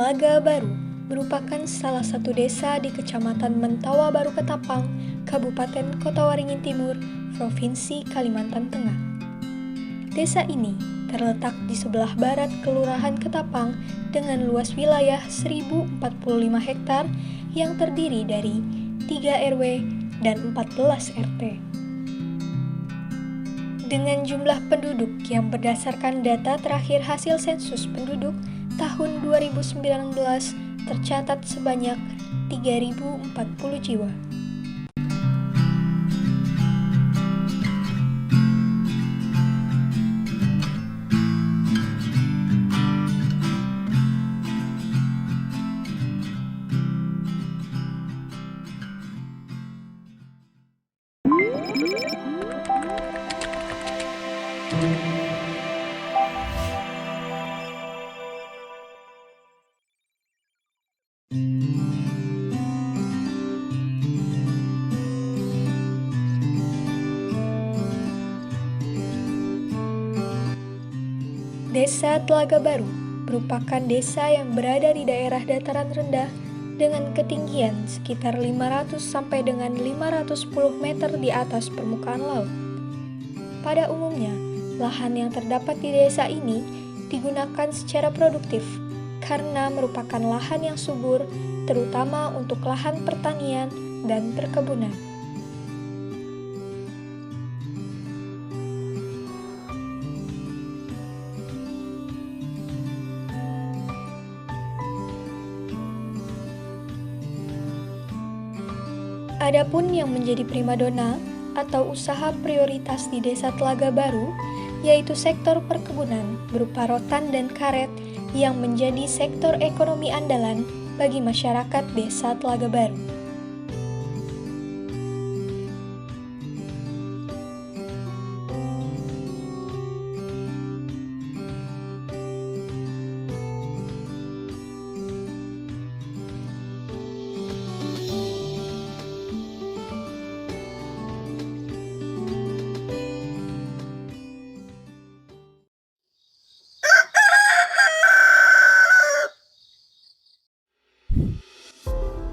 Telaga Baru merupakan salah satu desa di Kecamatan Mentawa Baru Ketapang, Kabupaten Kota Waringin Timur, Provinsi Kalimantan Tengah. Desa ini terletak di sebelah barat Kelurahan Ketapang dengan luas wilayah 1045 hektar yang terdiri dari 3 RW dan 14 RT. Dengan jumlah penduduk yang berdasarkan data terakhir hasil sensus penduduk tahun 2019 tercatat sebanyak 3.040 jiwa. Desa Telaga Baru merupakan desa yang berada di daerah dataran rendah dengan ketinggian sekitar 500 sampai dengan 510 meter di atas permukaan laut. Pada umumnya, lahan yang terdapat di desa ini digunakan secara produktif karena merupakan lahan yang subur, terutama untuk lahan pertanian dan perkebunan. Adapun yang menjadi primadona atau usaha prioritas di Desa Telaga Baru, yaitu sektor perkebunan berupa rotan dan karet yang menjadi sektor ekonomi andalan bagi masyarakat Desa Telaga Baru.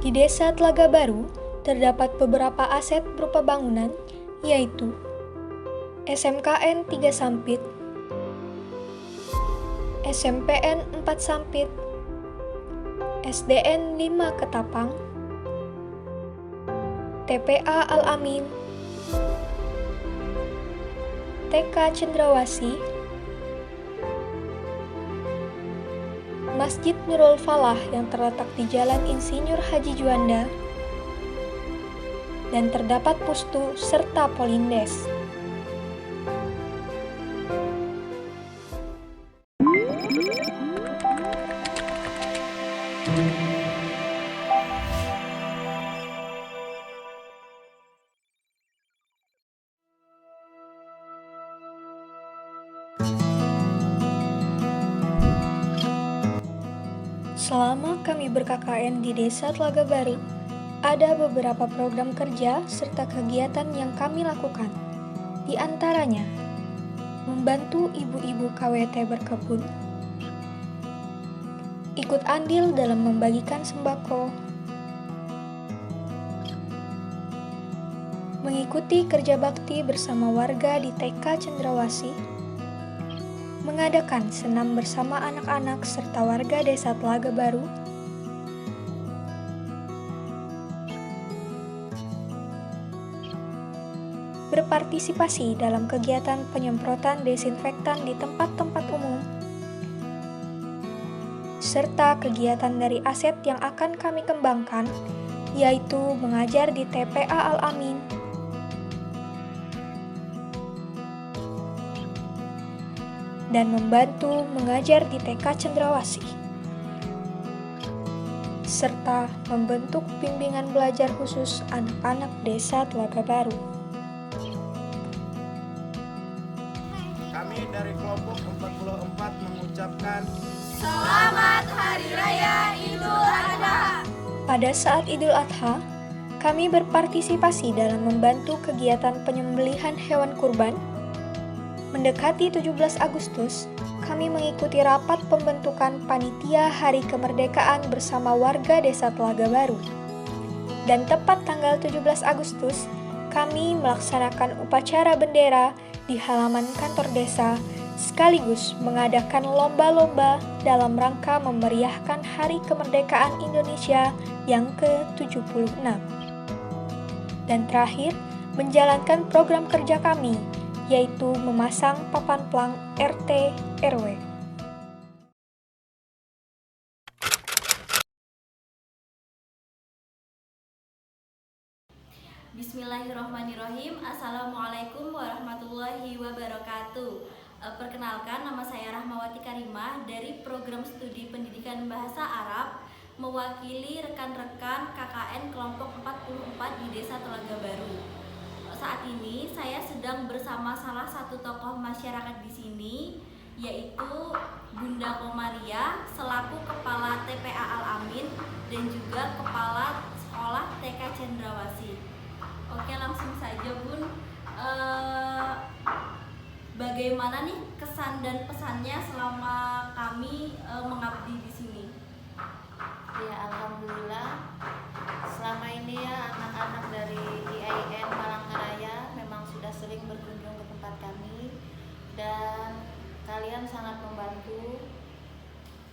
Di Desa Telaga Baru, terdapat beberapa aset berupa bangunan, yaitu SMKN 3 Sampit, SMPN 4 Sampit, SDN 5 Ketapang, TPA Al-Amin, TK Cendrawasih, Masjid Nurul Falah yang terletak di Jalan Insinyur Haji Juanda, dan terdapat pustu serta polindes. Selama kami ber-KKN di Desa Telaga Baru, ada beberapa program kerja serta kegiatan yang kami lakukan. Di antaranya, membantu ibu-ibu KWT berkebun, ikut andil dalam membagikan sembako, mengikuti kerja bakti bersama warga di TK Cendrawasih, mengadakan senam bersama anak-anak serta warga desa Telaga Baru, berpartisipasi dalam kegiatan penyemprotan desinfektan di tempat-tempat umum, serta kegiatan dari aset yang akan kami kembangkan, yaitu mengajar di TPA Al-Amin, dan membantu mengajar di TK Cendrawasih, serta membentuk bimbingan belajar khusus anak-anak desa Telaga Baru. Kami dari kelompok 44 mengucapkan Selamat Hari Raya Idul Adha. Pada saat Idul Adha, kami berpartisipasi dalam membantu kegiatan penyembelihan hewan kurban. Mendekati 17 Agustus, kami mengikuti rapat pembentukan panitia Hari Kemerdekaan bersama warga desa Telaga Baru. Dan tepat tanggal 17 Agustus, kami melaksanakan upacara bendera di halaman kantor desa, sekaligus mengadakan lomba-lomba dalam rangka memeriahkan Hari Kemerdekaan Indonesia yang ke-76. Dan terakhir, menjalankan program kerja kami, yaitu memasang papan plang RT RW. Bismillahirrahmanirrahim. Assalamualaikum warahmatullahi wabarakatuh. Perkenalkan, nama saya Rahmawati Karimah dari Program Studi Pendidikan Bahasa Arab, mewakili rekan-rekan KKN kelompok 44 di Desa Telaga Baru. Saat ini saya sedang bersama salah satu tokoh masyarakat di sini, yaitu Bunda Komaria selaku Kepala TPA Al-Amin dan juga Kepala Sekolah TK Cendrawasih. Oke, langsung saja Bun. Bagaimana nih kesan dan pesannya selama kami mengabdi di sini? Ya, alhamdulillah. Selama ini ya anak-anak dari IAIN Palangkaraya memang sudah sering berkunjung ke tempat kami dan kalian sangat membantu.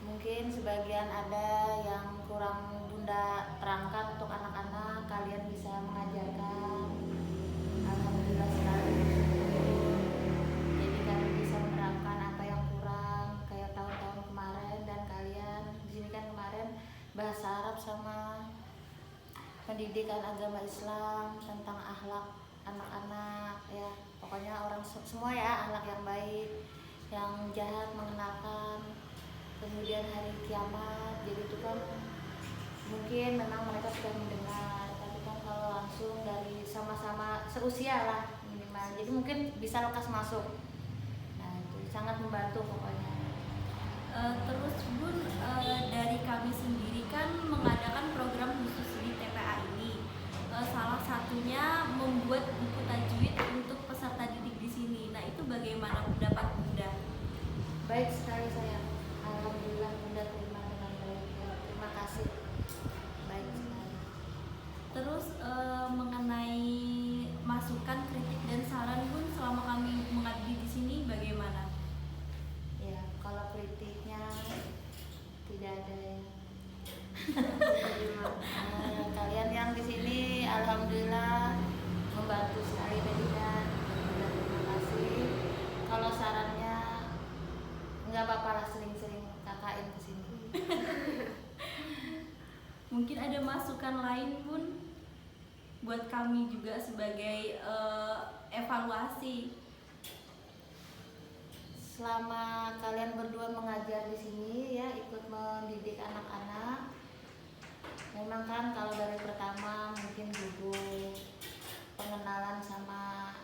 Mungkin sebagian ada yang kurang Bunda terangkan untuk anak-anak, kalian bisa mengajarkan. Alhamdulillah sekali. Jadi kami bisa menerangkan apa yang kurang kayak tahun-tahun kemarin, dan kalian di sini kan kemarin bahasa Arab sama pendidikan agama Islam tentang akhlak anak-anak ya. Pokoknya orang semua ya, akhlak yang baik, yang jahat mengenalkan. Kemudian hari kiamat, jadi itu kan mungkin memang mereka sudah mendengar, tapi kan kalau langsung dari sama-sama seusia lah minimal, jadi mungkin bisa lekas masuk. Nah itu sangat membantu pokoknya. Terus Bun, dari kami sendiri kan mengadakan program khusus di TPA ini. Salah satunya membuat buku tajwid untuk peserta didik di sini. Nah itu bagaimana pendapat Bunda? Baik sekali sayang. Alhamdulillah Bunda terima dengan baik ya. Terima kasih. Baik sekali. Terus mengenai masukan, kritik dan saran Bun selama kami mengabdi di sini bagaimana? Ya, kalau kritiknya tidak ada ya. Kalian yang di sini alhamdulillah membantu sekali pendidikan. Terima kasih. Kalau sarannya nggak apa-apa lah, sering-sering KKN ke sini. Mungkin ada masukan lain Bun buat kami juga sebagai evaluasi. Selama kalian berdua mengajar di sini ya, ikut mendidik anak-anak, memang kan kalau dari pertama mungkin dulu pengenalan sama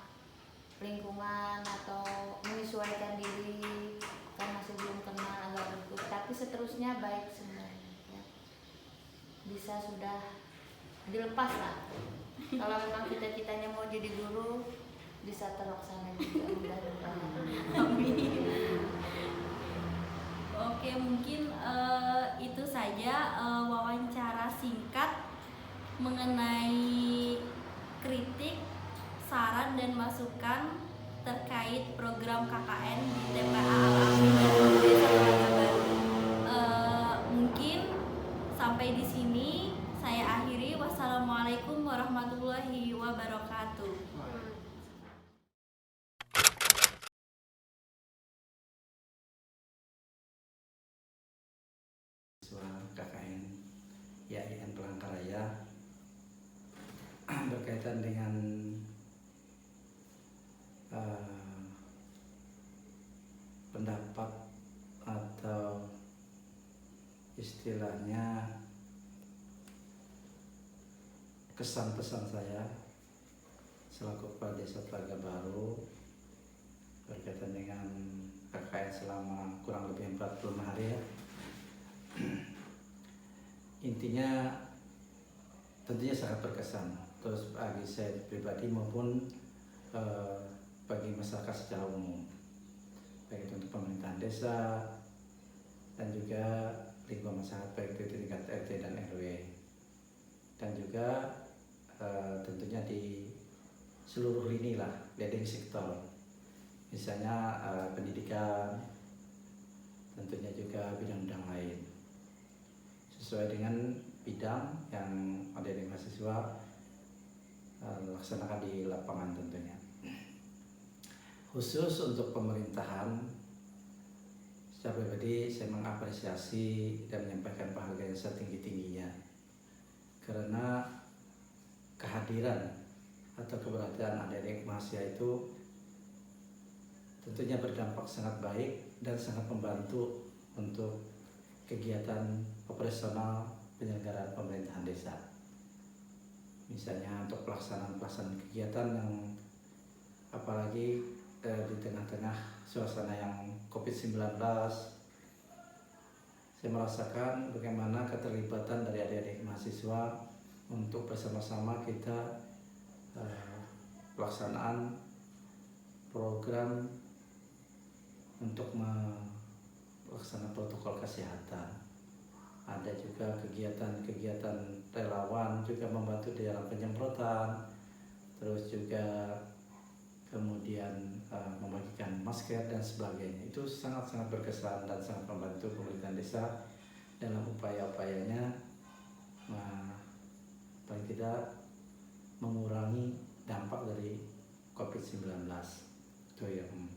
lingkungan atau menyesuaikan diri, kan masih belum kenal, agak gugup, tapi seterusnya baik sebenarnya ya. Bisa sudah dilepas lah. Kalau memang cita-citanya mau jadi guru, bisa terlaksana juga mudah-mudahan. Amin. Oke, mungkin itu saja wawancara singkat mengenai kritik, saran dan masukan terkait program KKN di TPA Al-Amin mahasiswa KKN YAIN Palangkaraya berkaitan dengan pendapat atau istilahnya kesan pesan saya selaku kepala desa Telaga Baru berkaitan dengan KKN selama kurang lebih 45 hari ya. Intinya tentunya sangat berkesan terus bagi saya pribadi maupun bagi masyarakat secara umum, baik itu untuk pemerintahan desa dan juga lingkungan masyarakat baik itu tingkat RT dan RW, dan juga tentunya di seluruh lini lah, leading sektor, misalnya pendidikan, tentunya juga bidang-bidang lain sesuai dengan bidang yang ada di mahasiswa laksanakan di lapangan tentunya. Khusus untuk pemerintahan, secara pribadi saya mengapresiasi dan menyampaikan penghargaan setinggi-tingginya karena kehadiran atau keberadaan adik-adik mahasiswa itu tentunya berdampak sangat baik dan sangat membantu untuk kegiatan operasional penyelenggaraan pemerintahan desa. Misalnya untuk pelaksanaan kegiatan yang apalagi di tengah-tengah suasana yang COVID-19, saya merasakan bagaimana keterlibatan dari adik-adik mahasiswa untuk bersama-sama kita pelaksanaan program untuk melaksanakan protokol kesehatan. Ada juga kegiatan-kegiatan relawan juga membantu di dalam penyemprotan, terus juga kemudian membagikan masker dan sebagainya. Itu sangat-sangat berkesan dan sangat membantu pemerintahan desa dalam upaya-upayanya paling tidak mengurangi dampak dari COVID-19. Itu yang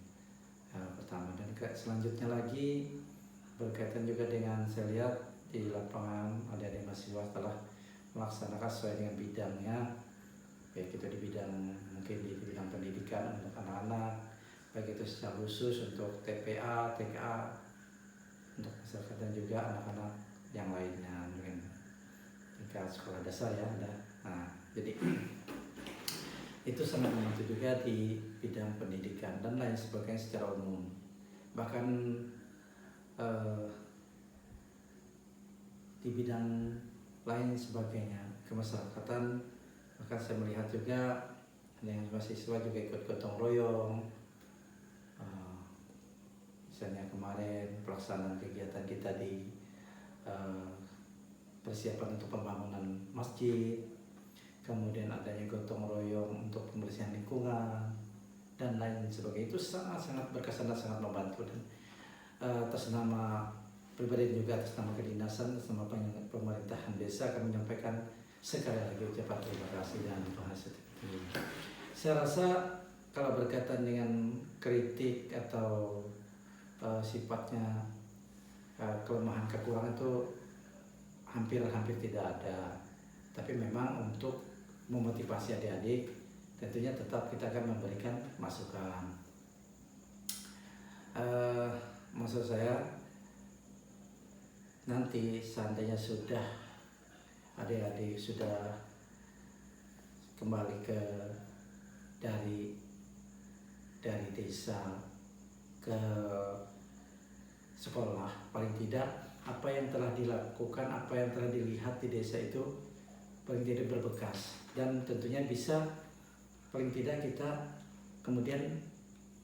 pertama. Dan selanjutnya lagi berkaitan juga dengan saya lihat di lapangan adik-adik mahasiswa telah melaksanakan sesuai dengan bidangnya, baik itu di bidang mungkin di bidang pendidikan untuk anak-anak, baik itu secara khusus untuk TPA, TKA untuk masyarakat dan juga anak-anak yang lainnya mungkin tingkat sekolah dasar ya ada. Nah, jadi itu sangat membantu juga di bidang pendidikan dan lain sebagainya secara umum. Bahkan di bidang lain sebagainya kemasyarakatan, bahkan saya melihat juga ada yang mahasiswa juga ikut gotong royong. Misalnya kemarin pelaksanaan kegiatan kita di persiapan untuk pembangunan masjid, kemudian adanya gotong royong untuk pembersihan lingkungan dan lain sebagainya. Itu sangat-sangat berkesan dan sangat membantu. Dan atas nama pribadi juga atas nama kedinasan, atas nama pemerintahan desa kami menyampaikan sekali lagi ucapan terima kasih dan bahasa ini. Saya rasa kalau berkaitan dengan kritik atau sifatnya kelemahan kekurangan itu hampir tidak ada. Tapi memang untuk memotivasi adik-adik tentunya tetap kita akan memberikan masukan. Maksud saya nanti seandainya sudah adik-adik sudah kembali dari desa ke sekolah, paling tidak apa yang telah dilakukan, apa yang telah dilihat di desa itu paling tidak berbekas, dan tentunya bisa paling tidak kita kemudian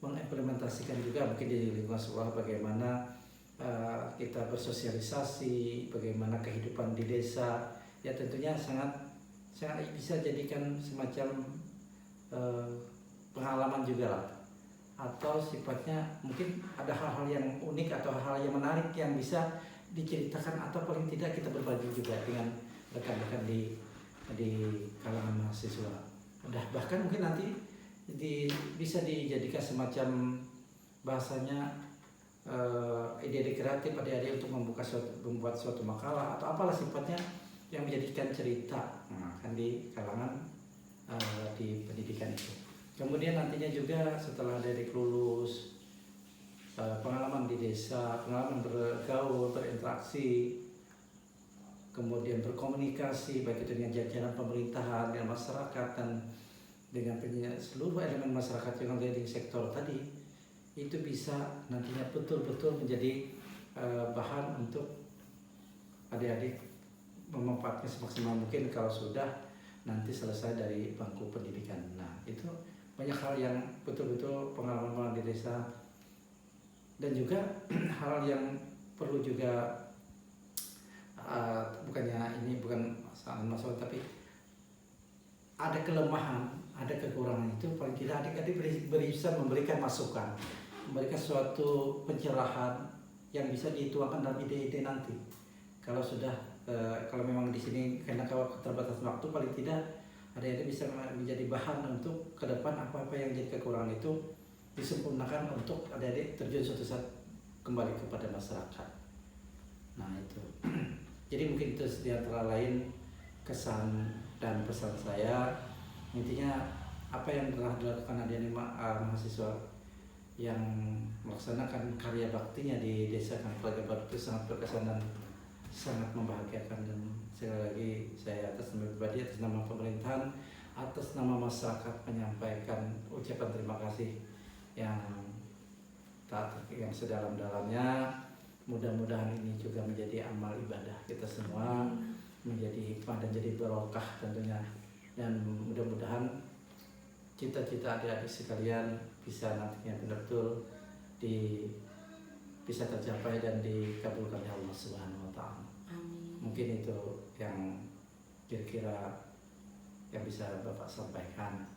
mengimplementasikan juga mungkin di lingkungan sekolah bagaimana kita bersosialisasi, bagaimana kehidupan di desa, ya tentunya sangat bisa jadikan semacam pengalaman juga lah, atau sifatnya mungkin ada hal-hal yang unik atau hal-hal yang menarik yang bisa diceritakan atau paling tidak kita berbagi juga dengan rekan-rekan di kalangan mahasiswa. Bahkan mungkin nanti bisa dijadikan semacam bahasanya ide-ide kreatif adik-adik untuk membuat suatu makalah atau apalah sifatnya yang menjadikan cerita kan di kalangan di pendidikan itu. Kemudian nantinya juga setelah adik-adik lulus, pengalaman di desa, pengalaman bergaul, berinteraksi, kemudian berkomunikasi baik itu dengan jajaran pemerintahan, dengan masyarakat, dan dengan seluruh elemen masyarakat yang ada di sektor tadi, itu bisa nantinya betul-betul menjadi bahan untuk adik-adik memanfaatkan semaksimal mungkin kalau sudah nanti selesai dari bangku pendidikan. Nah, itu banyak hal yang betul-betul pengalaman di desa, dan juga hal yang perlu juga bukan masalah, tapi ada kelemahan, ada kekurangan, itu paling tidak adik-adik bisa memberikan masukan, memberikan suatu pencerahan yang bisa dituangkan dalam ide-ide nanti. Kalau memang di sini karena keterbatasan waktu, paling tidak adik-adik bisa menjadi bahan untuk ke depan apa-apa yang jadi kekurangan itu disempurnakan untuk adik-adik terjun suatu saat kembali kepada masyarakat. Nah itu. Jadi mungkin itu di antara lain kesan dan pesan saya. Intinya apa yang telah dilakukan adik-adik mahasiswa yang melaksanakan karya baktinya di desa Kampung Baru itu sangat berkesan dan sangat membahagiakan. Dan sekali lagi saya atas nama pribadi, atas nama pemerintahan, atas nama masyarakat menyampaikan ucapan terima kasih yang sedalam-dalamnya. Mudah-mudahan ini juga menjadi amal ibadah kita semua, menjadi hikmah dan jadi barokah tentunya. Dan mudah-mudahan cita-cita adik-adik sekalian bisa nantinya benar-betul bisa tercapai dan dikabulkan oleh Allah Subhanahu wa Ta'ala. Mungkin itu yang kira-kira yang bisa Bapak sampaikan.